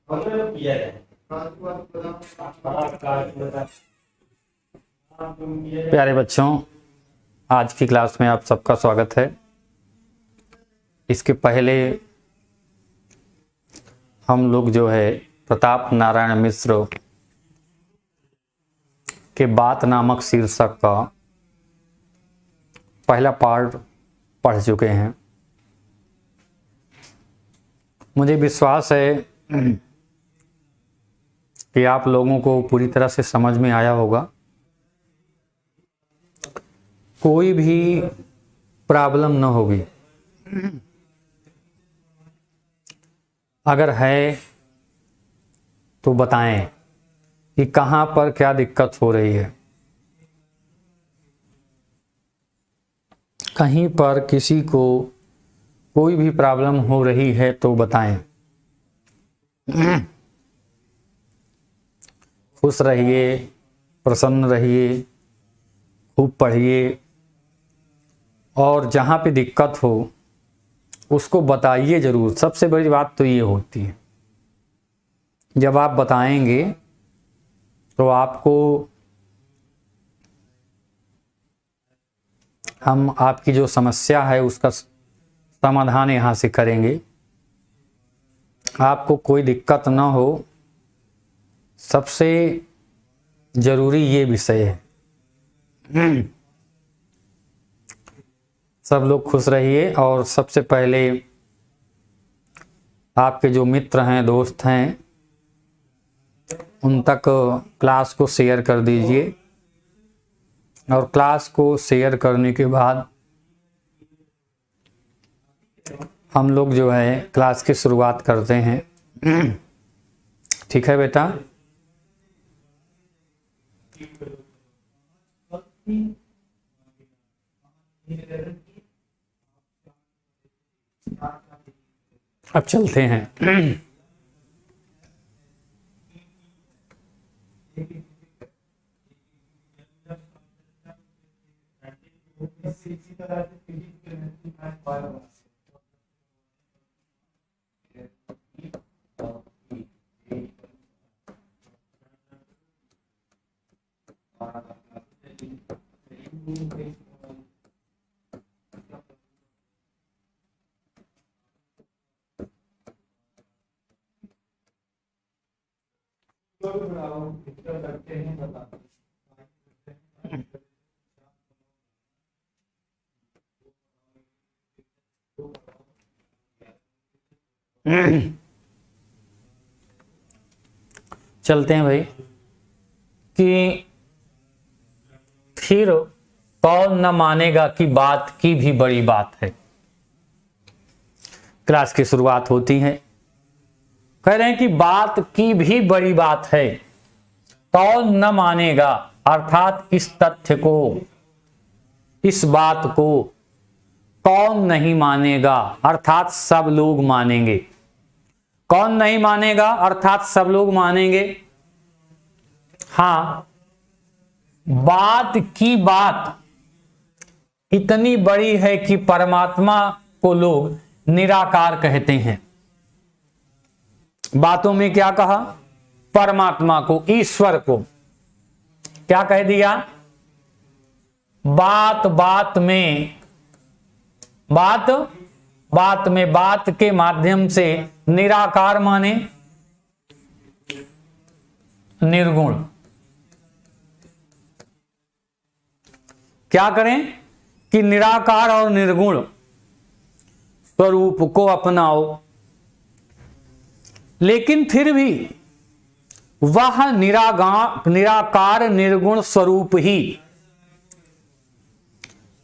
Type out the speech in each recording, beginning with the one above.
प्यारे बच्चों, आज की क्लास में आप सबका स्वागत है। इसके पहले हम लोग जो है प्रताप नारायण मिश्र के बात नामक शीर्षक का पहला पार्ट पढ़ चुके हैं। मुझे विश्वास है कि आप लोगों को पूरी तरह से समझ में आया होगा। कोई भी प्रॉब्लम न होगी। अगर है तो बताएं कि कहाँ पर क्या दिक्कत हो रही है। कहीं पर किसी को कोई भी प्रॉब्लम हो रही है तो बताएं। खुश रहिए, प्रसन्न रहिए, खूब पढ़िए और जहाँ पे दिक्कत हो उसको बताइए ज़रूर। सबसे बड़ी बात तो ये होती है, जब आप बताएंगे तो आपको हम आपकी जो समस्या है उसका समाधान यहाँ से करेंगे। आपको कोई दिक्कत ना हो, सबसे ज़रूरी ये विषय है। सब लोग खुश रहिए और सबसे पहले आपके जो मित्र हैं, दोस्त हैं, उन तक क्लास को शेयर कर दीजिए और क्लास को शेयर करने के बाद हम लोग जो है क्लास की शुरुआत करते हैं। ठीक है बेटा? अब चलते हैं। चलते हैं भाई कि फिर कौन न मानेगा कि बात की भी बड़ी बात है। क्लास की शुरुआत होती है, कह रहे हैं कि बात की भी बड़ी बात है, कौन न मानेगा, अर्थात इस तथ्य को, इस बात को कौन नहीं मानेगा, अर्थात सब लोग मानेंगे। कौन नहीं मानेगा अर्थात सब लोग मानेंगे। हाँ, बात की बात इतनी बड़ी है कि परमात्मा को लोग निराकार कहते हैं। बातों में क्या कहा? परमात्मा को, ईश्वर को क्या कह दिया? बात बात में, बात बात में, बात के माध्यम से निराकार माने निर्गुण। क्या करें कि निराकार और निर्गुण स्वरूप को अपनाओ। लेकिन फिर भी वह निराकार निर्गुण स्वरूप ही,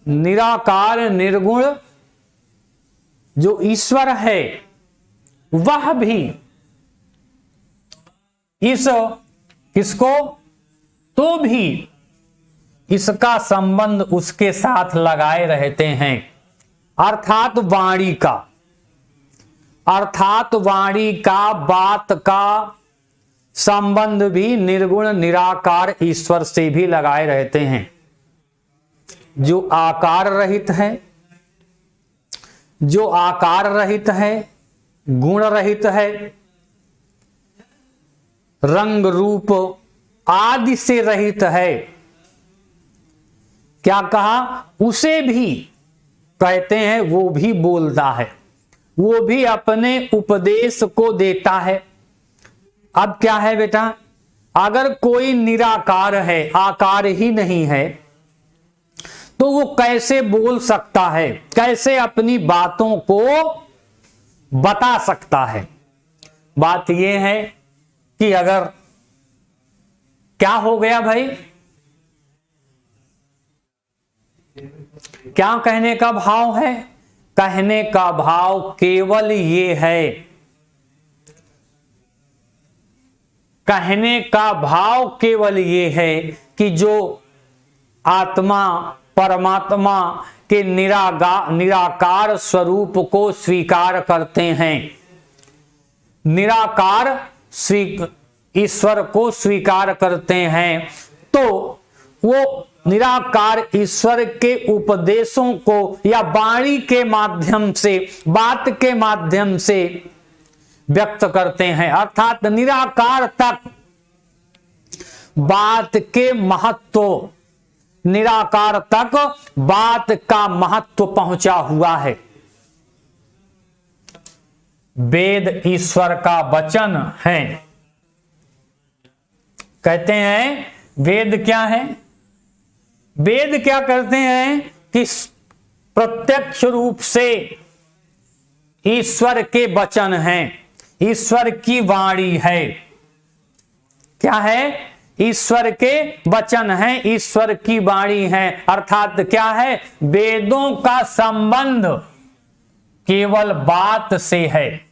निराकार निर्गुण जो ईश्वर है वह भी इसको तो भी इसका संबंध उसके साथ लगाए रहते हैं, अर्थात वाणी का, अर्थात वाणी का, बात का संबंध भी निर्गुण निराकार ईश्वर से भी लगाए रहते हैं, जो आकार रहित है, जो आकार रहित है, गुण रहित है, रंग रूप आदि से रहित है। क्या कहा? उसे भी कहते हैं वो भी बोलता है, वो भी अपने उपदेश को देता है। अब क्या है बेटा, अगर कोई निराकार है, आकार ही नहीं है, तो वो कैसे बोल सकता है, कैसे अपनी बातों को बता सकता है? बात यह है कि अगर क्या हो गया भाई, क्या कहने का भाव है? कहने का भाव केवल ये है, कहने का भाव केवल ये है कि जो आत्मा परमात्मा के निराकार स्वरूप को स्वीकार करते हैं, निराकार ईश्वर को स्वीकार करते हैं, तो वो निराकार ईश्वर के उपदेशों को या वाणी के माध्यम से, बात के माध्यम से व्यक्त करते हैं। अर्थात निराकार तक बात के महत्व, निराकार तक बात का महत्व पहुंचा हुआ है। वेद ईश्वर का वचन है। कहते हैं वेद क्या है? वेद क्या करते हैं कि प्रत्यक्ष रूप से ईश्वर के वचन हैं, ईश्वर की वाणी है। क्या है? ईश्वर के वचन हैं, ईश्वर की वाणी है। अर्थात क्या है? वेदों का संबंध केवल बात से है।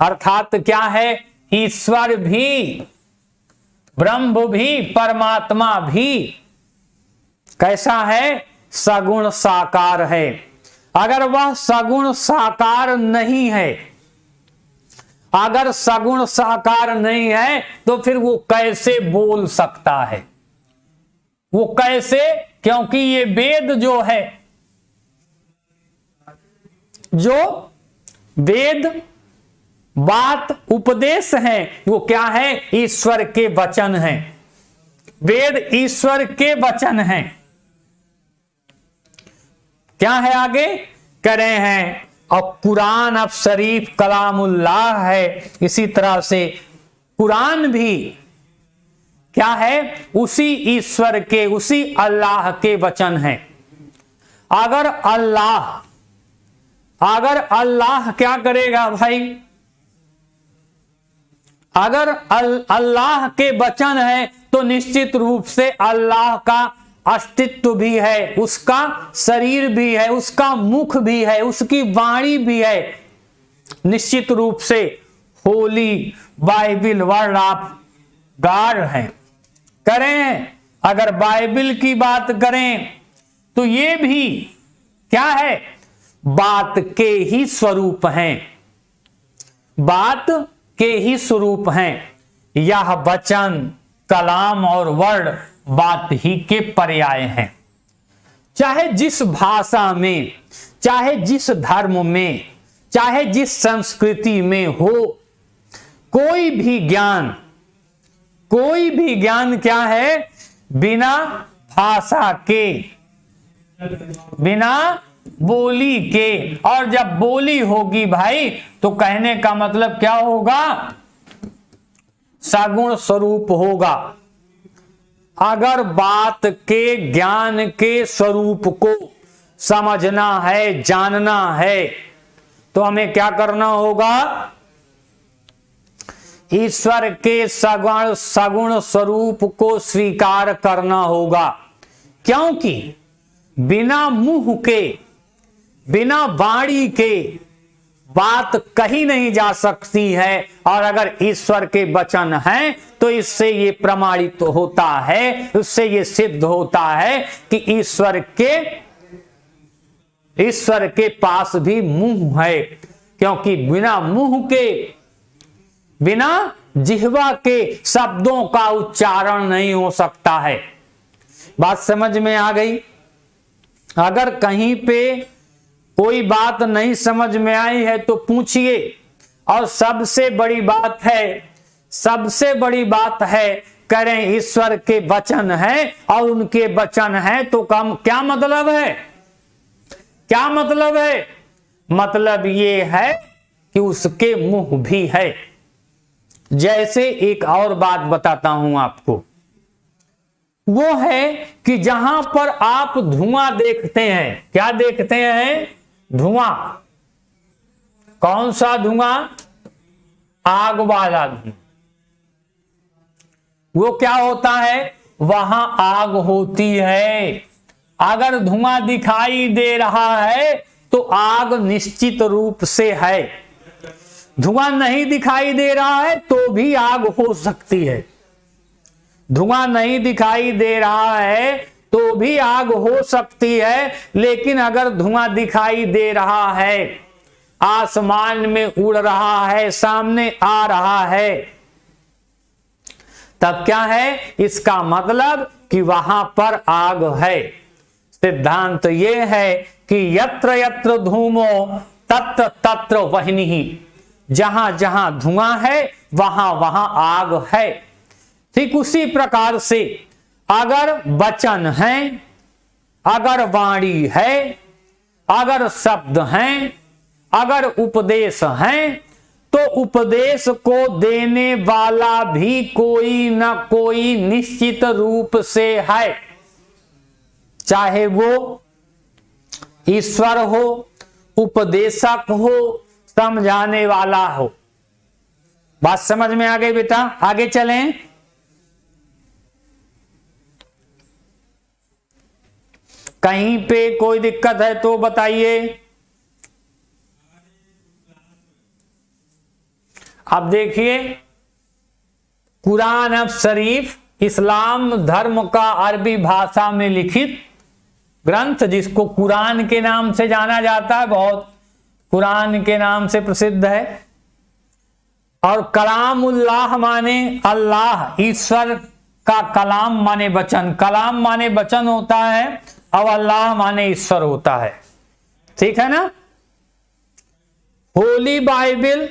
अर्थात क्या है? ईश्वर भी, ब्रह्म भी, परमात्मा भी कैसा है? सगुण साकार है। अगर वह सगुण साकार नहीं है, अगर सगुण साकार नहीं है, तो फिर वो कैसे बोल सकता है? वो कैसे? क्योंकि ये वेद जो है, जो वेद बात उपदेश है, वो क्या है? ईश्वर के वचन हैं। वेद ईश्वर के वचन हैं। क्या है आगे? कह रहे हैं और कुरान अब शरीफ कलामुल्लाह है। इसी तरह से कुरान भी क्या है? उसी ईश्वर के, उसी अल्लाह के वचन हैं। अगर अल्लाह क्या करेगा भाई? अगर अल्लाह के वचन है तो निश्चित रूप से अल्लाह का अस्तित्व भी है, उसका शरीर भी है, उसका मुख भी है, उसकी वाणी भी है। निश्चित रूप से Holi Bible word of God है। करें अगर बाइबिल की बात करें तो ये भी क्या है? बात के ही स्वरूप हैं, बात के ही स्वरूप हैं। यह वचन, कलाम और वर्ड बात ही के पर्याय हैं। चाहे जिस भाषा में, चाहे जिस धर्म में, चाहे जिस संस्कृति में हो, कोई भी ज्ञान क्या है? बिना भाषा के, बिना बोली के। और जब बोली होगी भाई तो कहने का मतलब क्या होगा? सगुण स्वरूप होगा। अगर बात के ज्ञान के स्वरूप को समझना है, जानना है, तो हमें क्या करना होगा? ईश्वर के सगुण स्वरूप को स्वीकार करना होगा। क्योंकि बिना मुंह के, बिना वाणी के बात कही नहीं जा सकती है। और अगर ईश्वर के वचन हैं तो इससे ये प्रमाणित होता है, इससे ये सिद्ध होता है कि ईश्वर के पास भी मुंह है। क्योंकि बिना मुंह के, बिना जिह्वा के शब्दों का उच्चारण नहीं हो सकता है। बात समझ में आ गई? अगर कहीं पे कोई बात नहीं समझ में आई है तो पूछिए। और सबसे बड़ी बात है सबसे बड़ी बात है, करें ईश्वर के वचन है और उनके वचन है तो कम क्या मतलब है? क्या मतलब है? मतलब ये है कि उसके मुंह भी है। जैसे एक और बात बताता हूं आपको, वो है कि जहां पर आप धुआं देखते हैं, क्या देखते हैं? धुआं। कौन सा धुआं? आग वाला धुआं। वो क्या होता है? वहां आग होती है। अगर धुआं दिखाई दे रहा है तो आग निश्चित रूप से है। धुआं नहीं दिखाई दे रहा है तो भी आग हो सकती है। धुआं नहीं दिखाई दे रहा है तो भी आग हो सकती है, लेकिन अगर धुआं दिखाई दे रहा है, आसमान में उड़ रहा है, सामने आ रहा है, तब क्या है? इसका मतलब कि वहां पर आग है। सिद्धांत ये है कि यत्र यत्र धूमो तत्र तत्र वह्निः। जहां जहां धुआं है वहां वहां आग है। ठीक उसी प्रकार से अगर वचन है, अगर वाणी है, अगर शब्द हैं, अगर उपदेश हैं, तो उपदेश को देने वाला भी कोई न कोई निश्चित रूप से है। चाहे वो ईश्वर हो, उपदेशक हो, समझाने वाला हो। बात समझ में आ गई बेटा? आगे चलें। कहीं पे कोई दिक्कत है तो बताइए। अब देखिए, कुरान शरीफ इस्लाम धर्म का अरबी भाषा में लिखित ग्रंथ, जिसको कुरान के नाम से जाना जाता है, बहुत कुरान के नाम से प्रसिद्ध है। और कलामुल्लाह माने अल्लाह, ईश्वर का कलाम माने वचन। कलाम माने वचन होता है और अल्लाह माने ईश्वर होता है। ठीक है ना? होली बाइबिल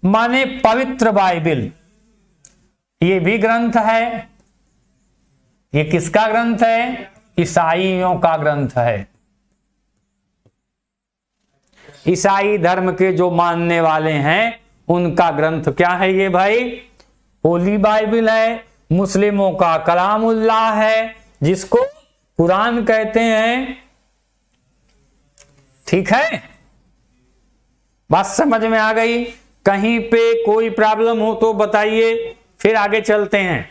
माने पवित्र बाइबिल, ये भी ग्रंथ है। ये किसका ग्रंथ है? ईसाइयों का ग्रंथ है। ईसाई धर्म के जो मानने वाले हैं उनका ग्रंथ क्या है ये भाई? होली बाइबिल है। मुस्लिमों का कलामुल्लाह है, जिसको कुरान कहते हैं। ठीक है? बात समझ में आ गई? कहीं पे कोई प्रॉब्लम हो तो बताइए, फिर आगे चलते हैं।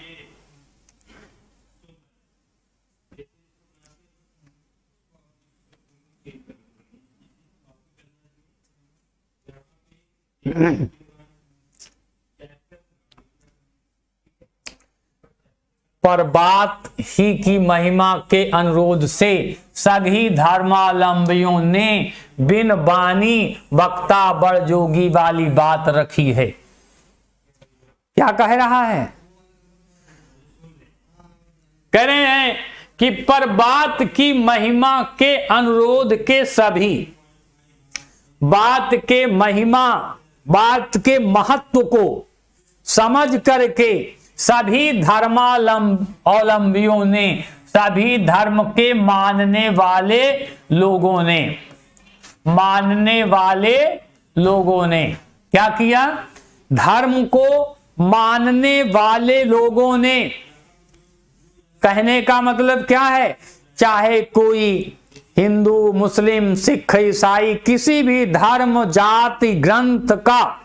पर बात ही की महिमा के अनुरोध से सभी धर्मावलंबियों ने बिन बानी वक्ता बड़ जोगी वाली बात रखी है। क्या कह रहा है? कह रहे हैं कि पर बात की महिमा के अनुरोध के सभी, बात के महिमा, बात के महत्व को समझ करके सभी धर्मावलंबियों ने, सभी धर्म के मानने वाले लोगों ने, मानने वाले लोगों ने क्या किया? धर्म को मानने वाले लोगों ने, कहने का मतलब क्या है? चाहे कोई हिंदू, मुस्लिम, सिख, ईसाई, किसी भी धर्म, जाति, ग्रंथ का,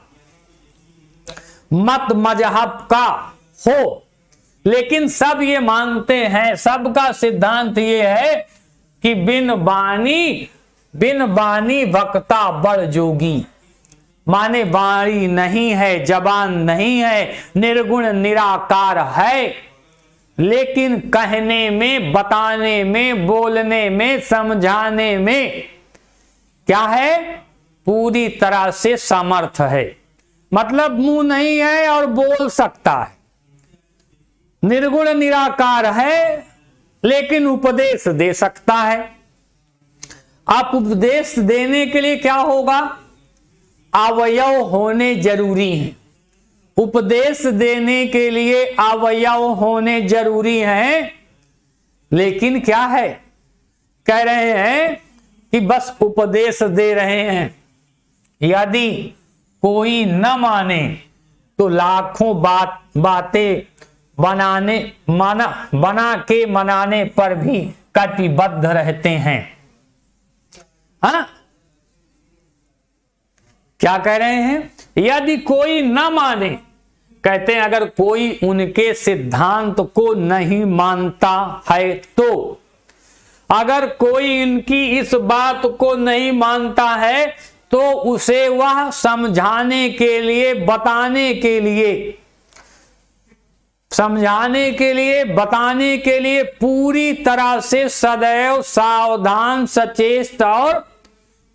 मत मजहब का हो, लेकिन सब ये मानते हैं, सबका सिद्धांत ये है कि बिन बानी वक्ता बड़ जोगी। माने वाणी नहीं है, जबान नहीं है, निर्गुण निराकार है, लेकिन कहने में, बताने में, बोलने में, समझाने में क्या है? पूरी तरह से समर्थ है। मतलब मुंह नहीं है और बोल सकता है। निर्गुण निराकार है, लेकिन उपदेश दे सकता है। आप उपदेश देने के लिए क्या होगा? अवयव होने जरूरी है। उपदेश देने के लिए अवयव होने जरूरी हैं, लेकिन क्या है, कह रहे हैं कि बस उपदेश दे रहे हैं। यदि कोई न माने तो लाखों बातें बना के मनाने पर भी कटिबद्ध रहते हैं। हाँ, क्या कह रहे हैं, यदि कोई न माने, कहते हैं अगर कोई उनके सिद्धांत को नहीं मानता है, तो अगर कोई इनकी इस बात को नहीं मानता है तो उसे वह समझाने के लिए, बताने के लिए, समझाने के लिए, बताने के लिए पूरी तरह से सदैव सावधान, सचेत और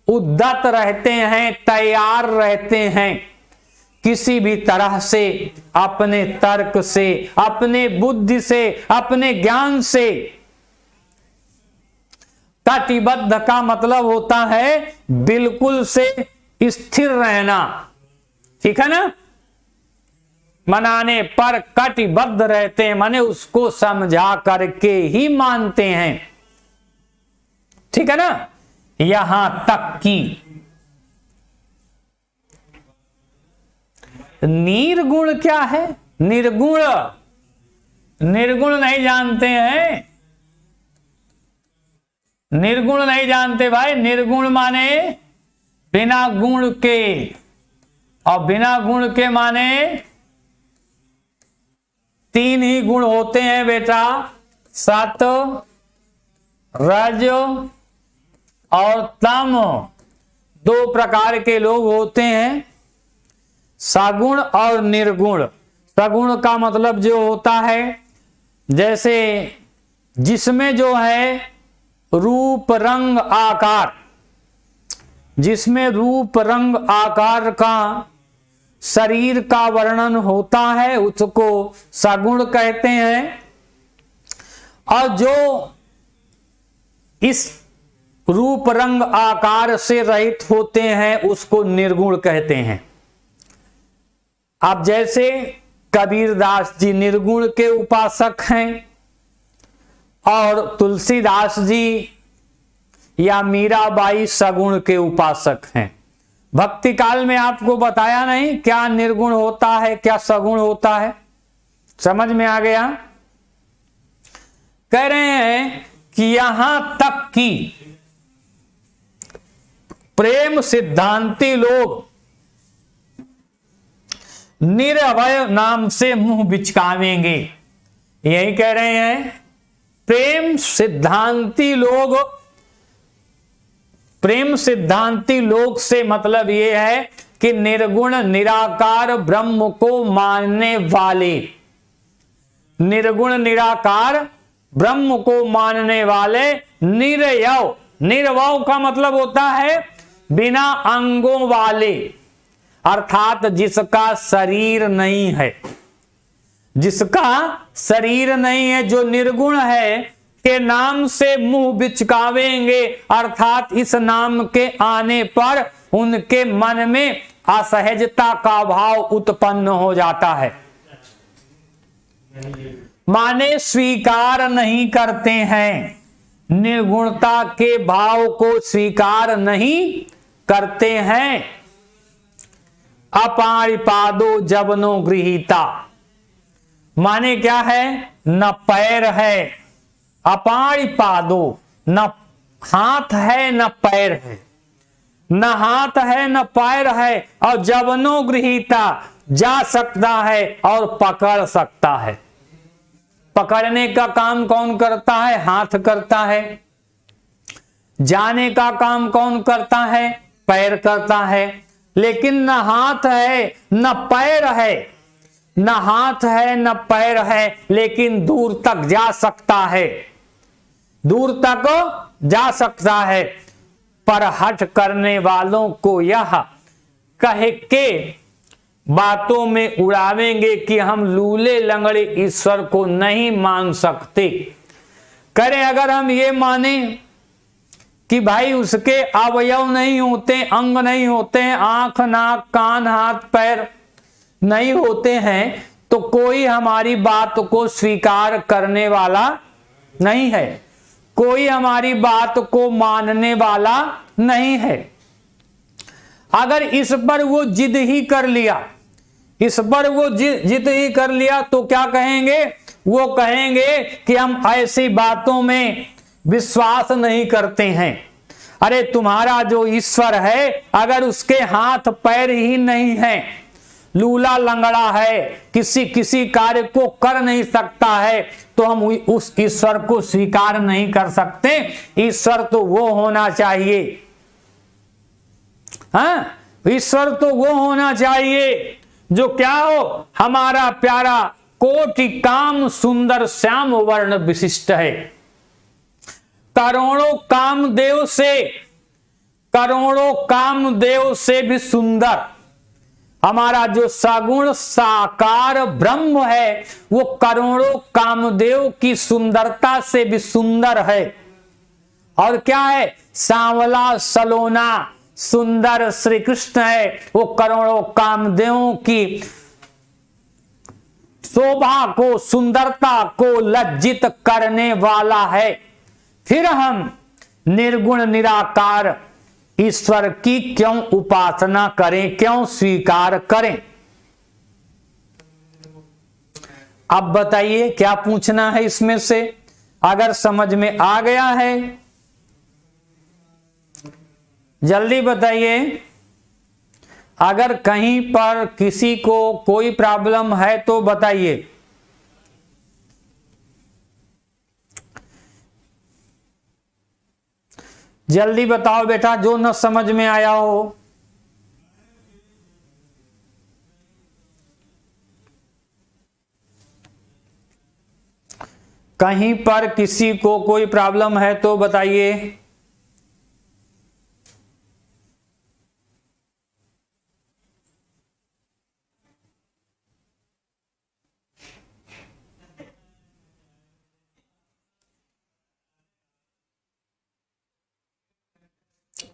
उद्यत रहते हैं, तैयार रहते हैं। किसी भी तरह से अपने तर्क से, अपने बुद्धि से, अपने ज्ञान से, कटिबद्ध का मतलब होता है बिल्कुल से स्थिर रहना, ठीक है ना। मनाने पर कटिबद्ध रहते हैं, माने उसको समझा करके ही मानते हैं, ठीक है ना। यहां तक कि निर्गुण क्या है, निर्गुण, निर्गुण नहीं जानते हैं, निर्गुण नहीं जानते भाई। निर्गुण माने बिना गुण के, और बिना गुण के माने 3 ही गुण होते हैं बेटा, सत, रज और तम। 2 प्रकार के लोग होते हैं, सगुण और निर्गुण। सगुण का मतलब जो होता है, जैसे जिसमें जो है रूप रंग आकार, जिसमें रूप रंग आकार का शरीर का वर्णन होता है उसको सगुण कहते हैं। और जो इस रूप रंग आकार से रहित होते हैं उसको निर्गुण कहते हैं। अब जैसे कबीरदास जी निर्गुण के उपासक हैं, और तुलसीदास जी या मीराबाई सगुण के उपासक हैं। भक्ति काल में आपको बताया नहीं क्या निर्गुण होता है, क्या सगुण होता है, समझ में आ गया। कह रहे हैं कि यहां तक कि प्रेम सिद्धांती लोग निरवय नाम से मुंह बिचकावेंगे, यही कह रहे हैं। प्रेम सिद्धांती लोग, प्रेम सिद्धांती लोग से मतलब यह है कि निर्गुण निराकार ब्रह्म को मानने वाले, निर्गुण निराकार ब्रह्म को मानने वाले निरयव, निर्वय का मतलब होता है बिना अंगों वाले, अर्थात जिसका शरीर नहीं है, जिसका शरीर नहीं है, जो निर्गुण है के नाम से मुंह बिचकावेंगे, अर्थात इस नाम के आने पर उनके मन में असहजता का भाव उत्पन्न हो जाता है, माने स्वीकार नहीं करते हैं, निर्गुणता के भाव को स्वीकार नहीं करते हैं। अपाणिपादो जवनो गृहीता, माने क्या है, न पैर है, अपाणिपादो, न हाथ है न पैर है, न हाथ है न पैर है, और जवनो गृहीता, जा सकता है और पकड़ सकता है। पकड़ने का काम कौन करता है, हाथ करता है। जाने का काम कौन करता है, पैर करता है। लेकिन न हाथ है न पैर है, न हाथ है न पैर है, लेकिन दूर तक जा सकता है, दूर तक जा सकता है। पर हठ करने वालों को यह कह के बातों में उड़ावेंगे कि हम लूले लंगड़े ईश्वर को नहीं मान सकते। करें अगर हम ये माने कि भाई उसके अवयव नहीं होते, अंग नहीं होते हैं, आंख नाक कान हाथ पैर, नहीं होते हैं तो कोई हमारी बात को स्वीकार करने वाला नहीं है, कोई हमारी बात को मानने वाला नहीं है। अगर इस पर वो जिद ही कर लिया, इस पर वो जिद ही कर लिया तो क्या कहेंगे? वो कहेंगे कि हम ऐसी बातों में विश्वास नहीं करते हैं। अरे तुम्हारा जो ईश्वर है अगर उसके हाथ पैर ही नहीं है, लूला लंगड़ा है, किसी कार्य को कर नहीं सकता है, तो हम उस ईश्वर को स्वीकार नहीं कर सकते। ईश्वर तो वो होना चाहिए, हाँ, ईश्वर तो वो होना चाहिए जो क्या हो? हमारा प्यारा कोटि काम सुंदर श्याम वर्ण विशिष्ट है। करोड़ों कामदेव से भी सुंदर हमारा जो सगुण साकार ब्रह्म है वो करोड़ों कामदेव की सुंदरता से भी सुंदर है। और क्या है? सांवला सलोना सुंदर श्री कृष्ण है, वो करोड़ों कामदेवों की शोभा को, सुंदरता को लज्जित करने वाला है। फिर हम निर्गुण निराकार ईश्वर की क्यों उपासना करें, क्यों स्वीकार करें? अब बताइए क्या पूछना है इसमें से? अगर समझ में आ गया है जल्दी बताइए। अगर कहीं पर किसी को कोई प्रॉब्लम है तो बताइए। जल्दी बताओ बेटा, जो न समझ में आया हो। कहीं पर किसी को कोई प्रॉब्लम है तो बताइए।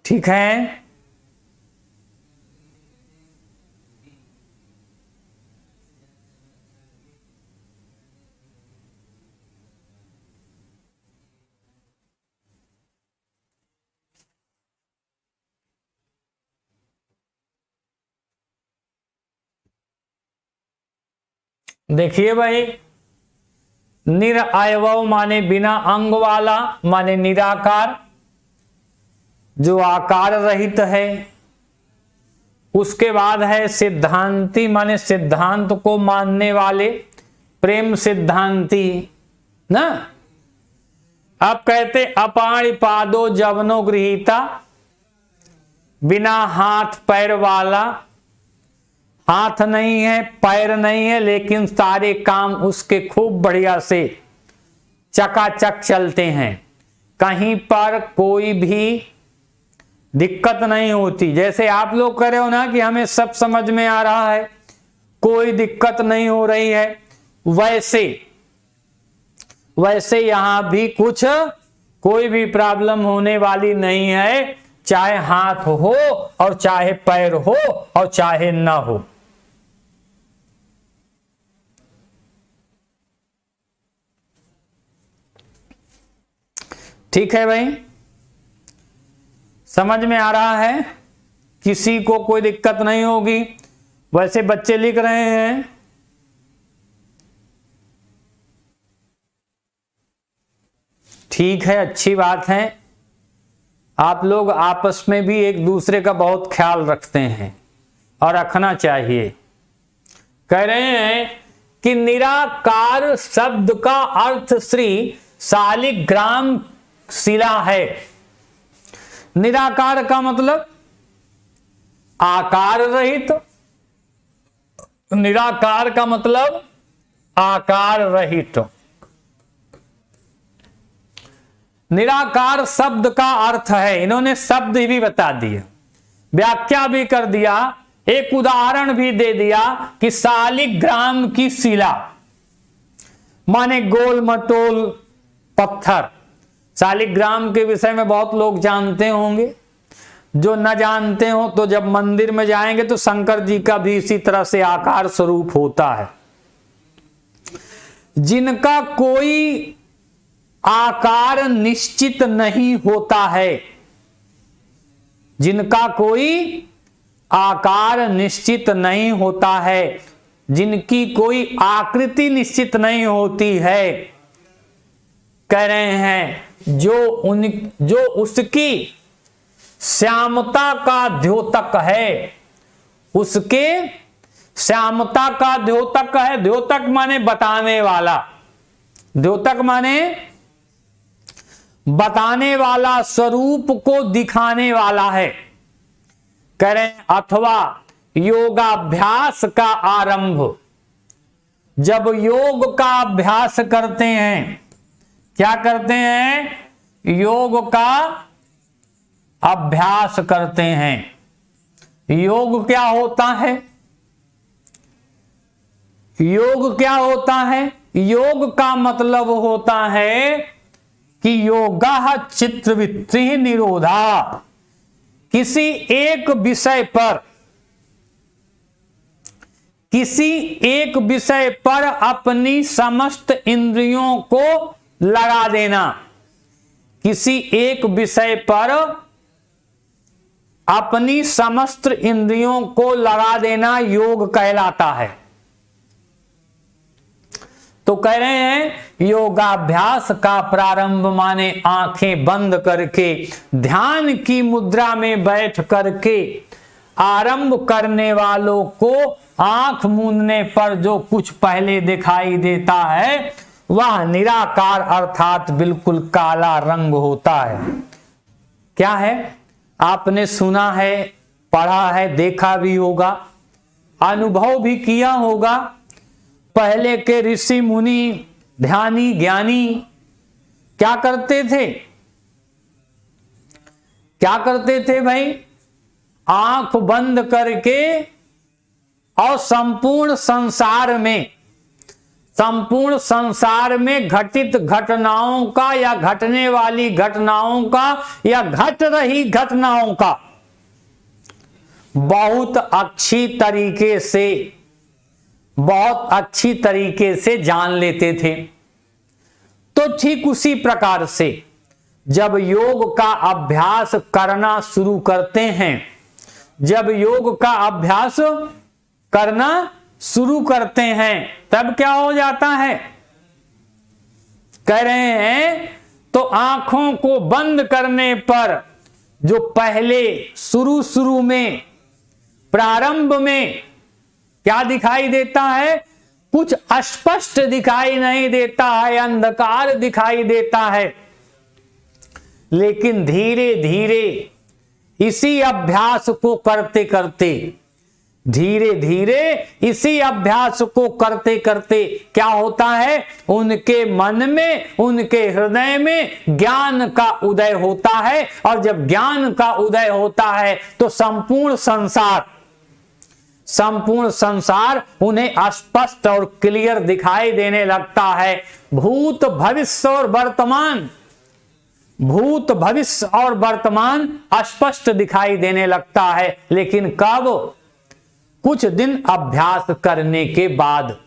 ठीक है, देखिए भाई, निरअवयव माने बिना अंग वाला, माने निराकार, जो आकार रहित है। उसके बाद है सिद्धांती, माने सिद्धांत को मानने वाले, प्रेम सिद्धांती ना। अब कहते अपाणि पादो जवनो गृहीता, बिना हाथ पैर वाला, हाथ नहीं है पैर नहीं है लेकिन सारे काम उसके खूब बढ़िया से चकाचक चलते हैं, कहीं पर कोई भी दिक्कत नहीं होती। जैसे आप लोग कह रहे हो ना कि हमें सब समझ में आ रहा है, कोई दिक्कत नहीं हो रही है, वैसे यहां भी कुछ कोई भी प्रॉब्लम होने वाली नहीं है, चाहे हाथ हो और चाहे पैर हो और चाहे ना हो। ठीक है भाई, समझ में आ रहा है? किसी को कोई दिक्कत नहीं होगी। वैसे बच्चे लिख रहे हैं, ठीक है, अच्छी बात है। आप लोग आपस में भी एक दूसरे का बहुत ख्याल रखते हैं और रखना चाहिए। कह रहे हैं कि निराकार शब्द का अर्थ श्री शालिग्राम शिला है। निराकार का मतलब आकार रहित, निराकार का मतलब आकार रहित। निराकार शब्द का अर्थ है, इन्होंने शब्द भी बता दिया, व्याख्या भी कर दिया, एक उदाहरण भी दे दिया कि शालिग्राम की शिला माने गोल मटोल पत्थर। शालिग्राम के विषय में बहुत लोग जानते होंगे। जो न जानते हो तो जब मंदिर में जाएंगे तो शंकर जी का भी इसी तरह से आकार स्वरूप होता है। जिनका कोई आकार निश्चित नहीं होता है, जिनका कोई आकार निश्चित नहीं होता है, जिनकी कोई आकृति निश्चित नहीं होती है, कह रहे हैं जो उसकी श्यामता का द्योतक है, उसके श्यामता का द्योतक है। द्योतक माने बताने वाला, द्योतक माने बताने वाला, स्वरूप को दिखाने वाला है। कह रहे हैं अथवा योगाभ्यास का आरंभ, जब योग का अभ्यास करते हैं, क्या करते हैं? योग का अभ्यास करते हैं। योग क्या होता है? योग क्या होता है? योग का मतलब होता है कि योगा चित्तवृत्ति निरोधा, किसी एक विषय पर, किसी एक विषय पर अपनी समस्त इंद्रियों को लगा देना, किसी एक विषय पर अपनी समस्त इंद्रियों को लगा देना योग कहलाता है। तो कह रहे हैं योगाभ्यास का प्रारंभ माने आंखें बंद करके ध्यान की मुद्रा में बैठ करके आरंभ करने वालों को आंख मूंदने पर जो कुछ पहले दिखाई देता है वह निराकार अर्थात बिल्कुल काला रंग होता है। क्या है? आपने सुना है, पढ़ा है, देखा भी होगा, अनुभव भी किया होगा। पहले के ऋषि मुनि ध्यानी ज्ञानी क्या करते थे? क्या करते थे भाई? आंख बंद करके और संपूर्ण संसार में घटित घटनाओं का या घटने वाली घटनाओं का या घट रही घटनाओं का बहुत अच्छी तरीके से जान लेते थे। तो ठीक उसी प्रकार से जब योग का अभ्यास करना शुरू करते हैं, जब योग का अभ्यास करना शुरू करते हैं तब क्या हो जाता है? कह रहे हैं तो आंखों को बंद करने पर जो पहले शुरू में प्रारंभ में क्या दिखाई देता है? कुछ अस्पष्ट दिखाई नहीं देता है, अंधकार दिखाई देता है। लेकिन धीरे धीरे इसी अभ्यास को करते करते, धीरे धीरे इसी अभ्यास को करते करते क्या होता है? उनके मन में, उनके हृदय में ज्ञान का उदय होता है। और जब ज्ञान का उदय होता है तो संपूर्ण संसार उन्हें स्पष्ट और क्लियर दिखाई देने लगता है। भूत भविष्य और वर्तमान स्पष्ट दिखाई देने लगता है। लेकिन कब? कुछ दिन अभ्यास करने के बाद।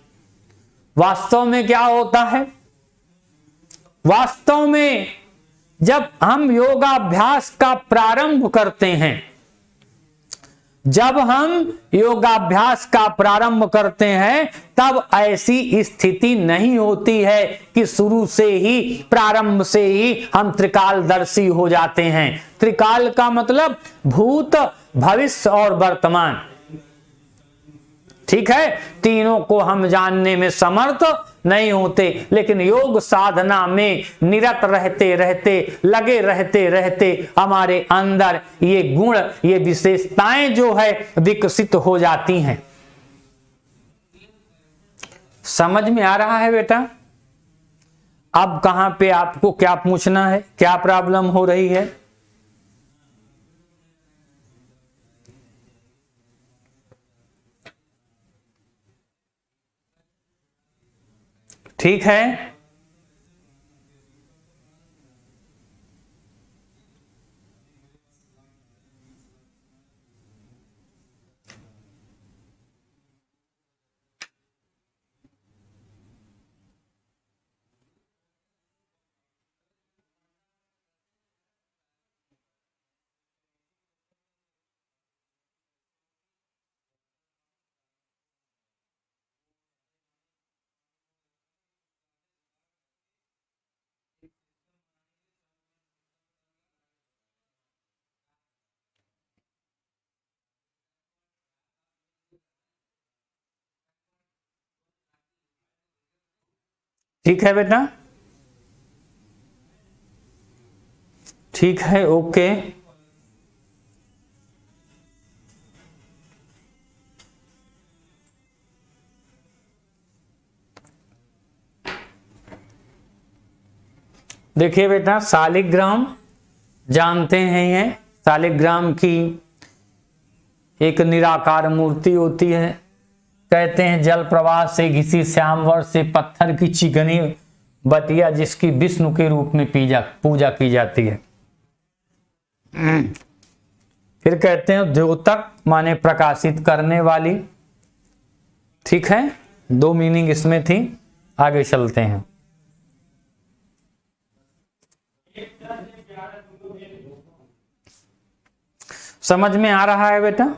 वास्तव में क्या होता है? वास्तव में जब हम योगाभ्यास का प्रारंभ करते हैं, जब हम योगाभ्यास का प्रारंभ करते हैं तब ऐसी स्थिति नहीं होती है कि शुरू से ही, प्रारंभ से ही हम त्रिकालदर्शी हो जाते हैं। त्रिकाल का मतलब भूत, भविष्य और वर्तमान। ठीक है, तीनों को हम जानने में समर्थ नहीं होते, लेकिन योग साधना में निरत रहते रहते, लगे रहते रहते हमारे अंदर ये गुण, ये विशेषताएं जो है विकसित हो जाती हैं। समझ में आ रहा है बेटा? अब कहां पे आपको क्या पूछना है, क्या प्रॉब्लम हो रही है? ठीक है, ठीक है बेटा, ठीक है, ओके। देखिए बेटा, शालिग्राम जानते हैं, ये शालिग्राम की एक निराकार मूर्ति होती है। कहते हैं जल प्रवाह से घिसी श्यामवर से पत्थर की चिकनी बतिया जिसकी विष्णु के रूप में पूजा की जाती है। फिर कहते हैं द्योतक माने प्रकाशित करने वाली। ठीक है, दो मीनिंग इसमें थी। आगे चलते हैं। समझ में आ रहा है बेटा?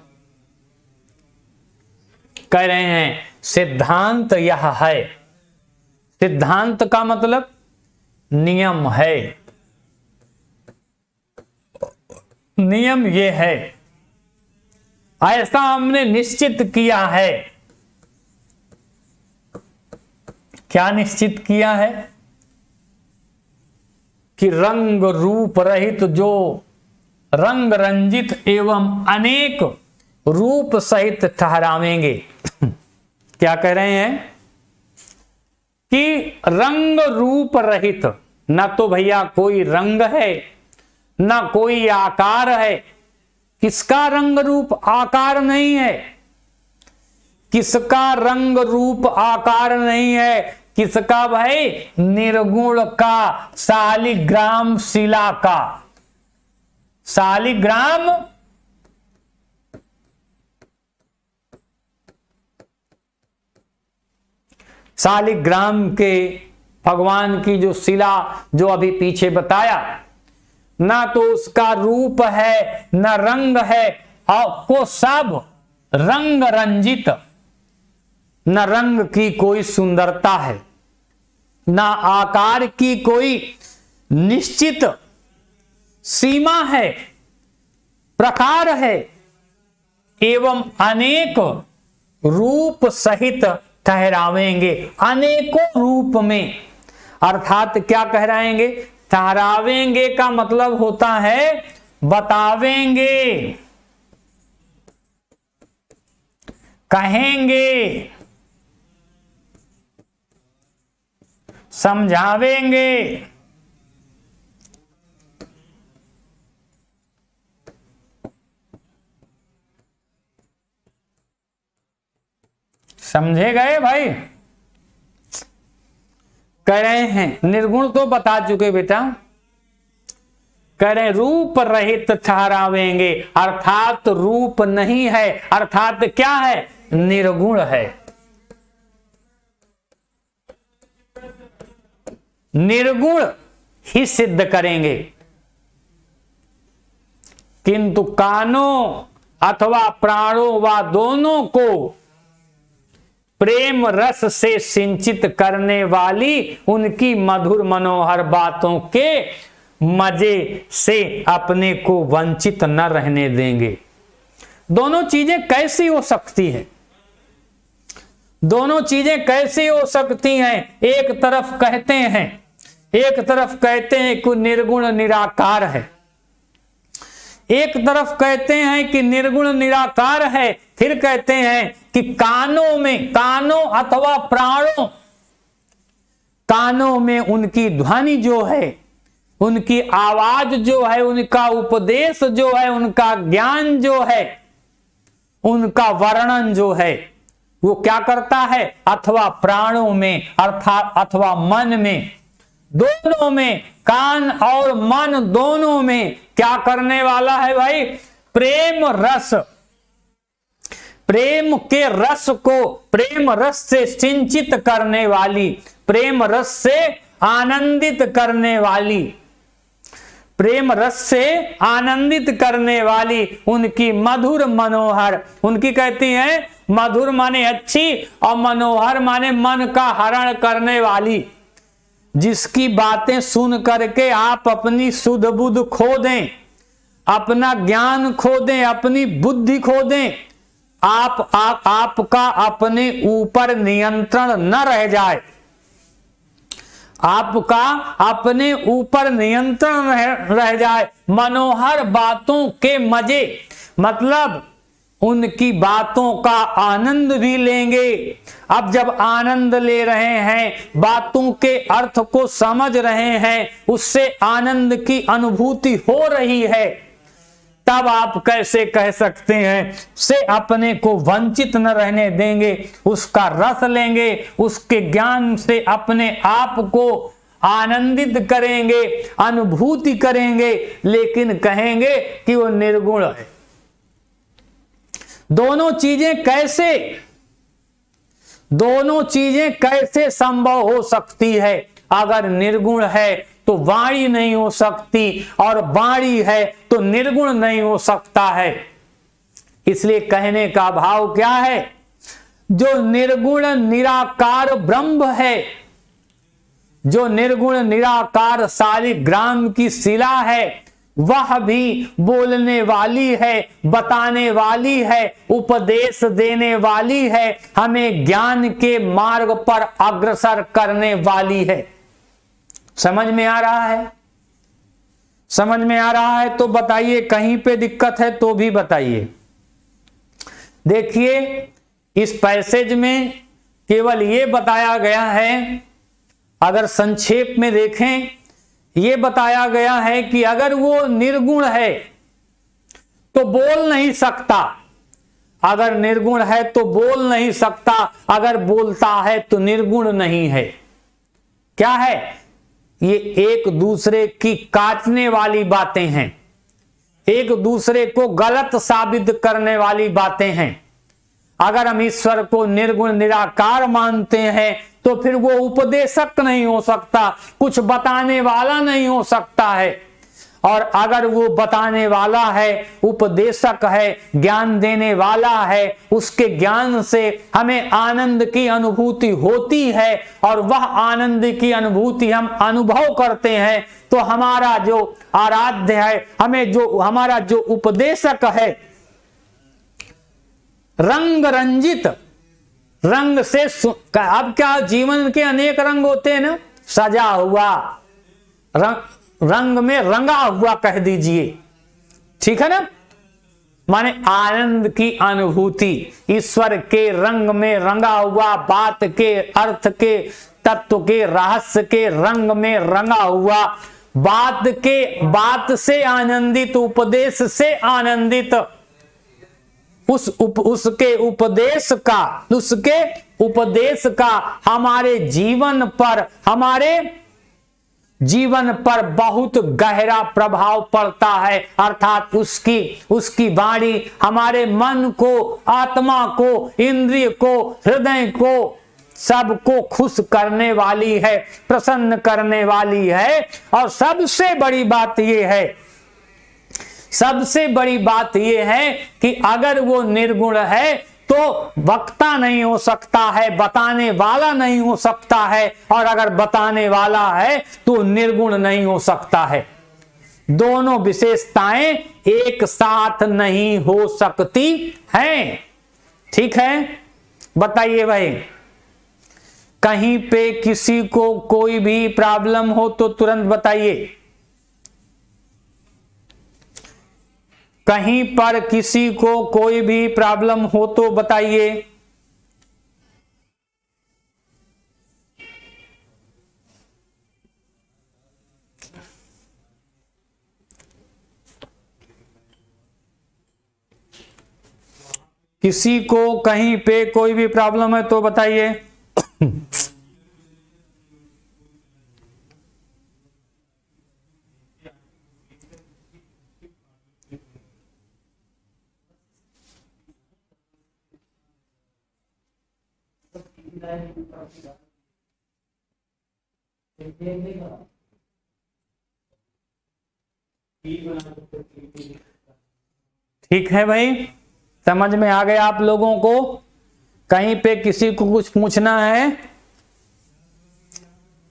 कह रहे हैं सिद्धांत यह है। सिद्धांत का मतलब नियम है। नियम ये है, ऐसा हमने निश्चित किया है। क्या निश्चित किया है? कि रंग रूप रहित जो रंग रंजित एवं अनेक रूप सहित ठहरावेंगे। क्या कह रहे हैं? कि रंग रूप रहित, न तो भैया कोई रंग है न कोई आकार है। किसका रंग रूप आकार नहीं है? किसका रंग रूप आकार नहीं है? किसका भाई? निर्गुण का, शालिग्राम शिला का। शालिग्राम शालिग्राम के भगवान की जो शिला जो अभी पीछे बताया, ना तो उसका रूप है न रंग है, और को सब रंग रंजित, न रंग की कोई सुंदरता है, ना आकार की कोई निश्चित सीमा है, प्रकार है, एवं अनेक रूप सहित ठहरावेंगे। अनेकों रूप में, अर्थात क्या कह रहेंगे? ठहरावेंगे का मतलब होता है बतावेंगे, कहेंगे, समझावेंगे। समझे गए भाई? कह रहे हैं निर्गुण तो बता चुके बेटा। कह रहे रूप रहित ठहरावेंगे, अर्थात रूप नहीं है, अर्थात क्या है? निर्गुण है। निर्गुण ही सिद्ध करेंगे। किंतु कानों अथवा प्राणों व दोनों को प्रेम रस से सिंचित करने वाली उनकी मधुर मनोहर बातों के मजे से अपने को वंचित न रहने देंगे। दोनों चीजें कैसी हो सकती हैं? दोनों चीजें कैसी हो सकती हैं? एक तरफ कहते हैं कि निर्गुण निराकार है, एक तरफ कहते हैं कि निर्गुण निराकार है, फिर कहते हैं कि कानों में, कानों अथवा प्राणों, कानों में उनकी ध्वनि जो है, उनकी आवाज जो है, उनका उपदेश जो है, उनका ज्ञान जो है, उनका वर्णन जो है, वो क्या करता है? अथवा प्राणों में अर्थात अथवा मन में, दोनों में, कान और मन दोनों में क्या करने वाला है भाई? प्रेम रस, प्रेम के रस को प्रेम रस से सिंचित करने वाली, प्रेम रस से आनंदित करने वाली, प्रेम रस से आनंदित करने वाली उनकी मधुर मनोहर, उनकी कहती है मधुर माने अच्छी और मनोहर माने मन का हरण करने वाली, जिसकी बातें सुन करके आप अपनी सुध बुध खो दें, अपना ज्ञान खो दें, अपनी बुद्धि खो दें, आपका अपने ऊपर नियंत्रण न रह जाए, आपका अपने ऊपर नियंत्रण रह जाए। मनोहर बातों के मजे, मतलब उनकी बातों का आनंद भी लेंगे। अब जब आनंद ले रहे हैं, बातों के अर्थ को समझ रहे हैं, उससे आनंद की अनुभूति हो रही है, तब आप कैसे कह सकते हैं से अपने को वंचित न रहने देंगे, उसका रस लेंगे, उसके ज्ञान से अपने आप को आनंदित करेंगे, अनुभूति करेंगे, लेकिन कहेंगे कि वो निर्गुण है। दोनों चीजें कैसे संभव हो सकती है? अगर निर्गुण है तो वाणी नहीं हो सकती, और वाणी है तो निर्गुण नहीं हो सकता है। इसलिए कहने का भाव क्या है? जो निर्गुण निराकार ब्रह्म है, जो निर्गुण निराकार शालिग्राम की शिला है, वह भी बोलने वाली है, बताने वाली है, उपदेश देने वाली है, हमें ज्ञान के मार्ग पर अग्रसर करने वाली है। समझ में आ रहा है? समझ में आ रहा है तो बताइए, कहीं पे दिक्कत है तो भी बताइए। देखिए, इस पैसेज में केवल ये बताया गया है, अगर संक्षेप में देखें, ये बताया गया है कि अगर वो निर्गुण है तो बोल नहीं सकता, अगर निर्गुण है तो बोल नहीं सकता, अगर बोलता है तो निर्गुण नहीं है। क्या है ये? एक दूसरे की काटने वाली बातें हैं, एक दूसरे को गलत साबित करने वाली बातें हैं। अगर हम ईश्वर को निर्गुण निराकार मानते हैं तो फिर वो उपदेशक नहीं हो सकता, कुछ बताने वाला नहीं हो सकता है। और अगर वो बताने वाला है, उपदेशक है, ज्ञान देने वाला है, उसके ज्ञान से हमें आनंद की अनुभूति होती है, और वह आनंद की अनुभूति हम अनुभव करते हैं, तो हमारा जो आराध्य है, हमारा जो उपदेशक है, रंग रंजित, रंग से अब क्या, जीवन के अनेक रंग होते हैं ना, सजा हुआ, रंग में रंगा हुआ कह दीजिए, ठीक है ना, माने आनंद की अनुभूति, ईश्वर के रंग में रंगा हुआ, बात के अर्थ के तत्व के रहस्य के रंग में रंगा हुआ, बात से आनंदित, उपदेश से आनंदित, उसके उपदेश का हमारे जीवन पर बहुत गहरा प्रभाव पड़ता है। अर्थात उसकी वाणी हमारे मन को, आत्मा को, इंद्रिय को, हृदय को, सबको खुश करने वाली है, प्रसन्न करने वाली है। और सबसे बड़ी बात यह है कि अगर वो निर्गुण है तो वक्ता नहीं हो सकता है, बताने वाला नहीं हो सकता है, और अगर बताने वाला है तो निर्गुण नहीं हो सकता है। दोनों विशेषताएं एक साथ नहीं हो सकती हैं। ठीक है, बताइए भाई, कहीं पे किसी को कोई भी प्रॉब्लम हो तो तुरंत बताइए। कहीं पर किसी को कोई भी प्रॉब्लम हो तो बताइए। किसी को कहीं पे कोई भी प्रॉब्लम है तो बताइए। ठीक है भाई, समझ में आ गया आप लोगों को? कहीं पे किसी को कुछ पूछना है?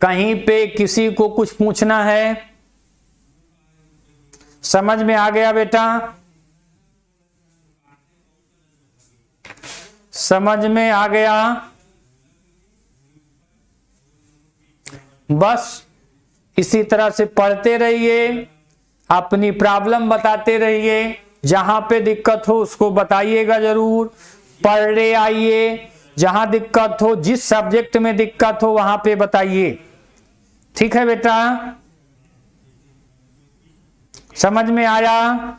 कहीं पे किसी को कुछ पूछना है? समझ में आ गया बेटा? समझ में आ गया? बस इसी तरह से पढ़ते रहिए, अपनी प्रॉब्लम बताते रहिए, जहां पे दिक्कत हो उसको बताइएगा जरूर, पढ़ रहे आइए, जहां दिक्कत हो, जिस सब्जेक्ट में दिक्कत हो वहां पे बताइए। ठीक है बेटा, समझ में आया?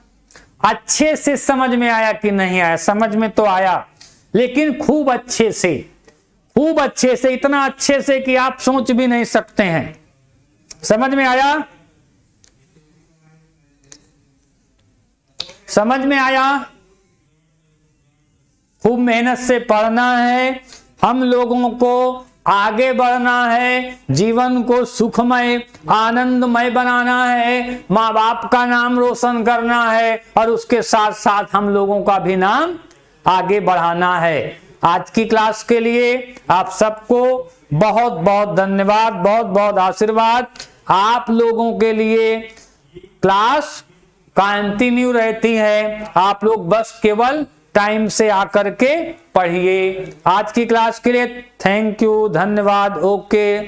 अच्छे से समझ में आया कि नहीं आया? समझ में तो आया, लेकिन खूब अच्छे से, खूब अच्छे से, इतना अच्छे से कि आप सोच भी नहीं सकते हैं। समझ में आया? समझ में आया? खूब मेहनत से पढ़ना है, हम लोगों को आगे बढ़ना है, जीवन को सुखमय आनंदमय बनाना है, माँ बाप का नाम रोशन करना है और उसके साथ साथ हम लोगों का भी नाम आगे बढ़ाना है। आज की क्लास के लिए आप सबको बहुत बहुत धन्यवाद, बहुत बहुत आशीर्वाद। आप लोगों के लिए क्लास कंटिन्यू रहती है, आप लोग बस केवल टाइम से आकर के पढ़िए। आज की क्लास के लिए थैंक यू, धन्यवाद, ओके,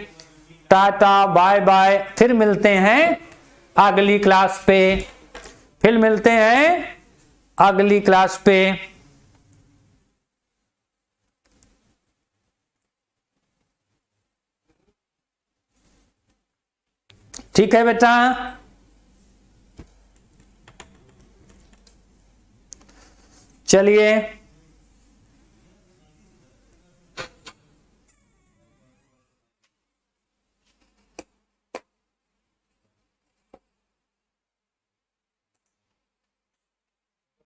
टाटा, बाय बाय। फिर मिलते हैं अगली क्लास पे, फिर मिलते हैं अगली क्लास पे। ठीक है बेटा, चलिए।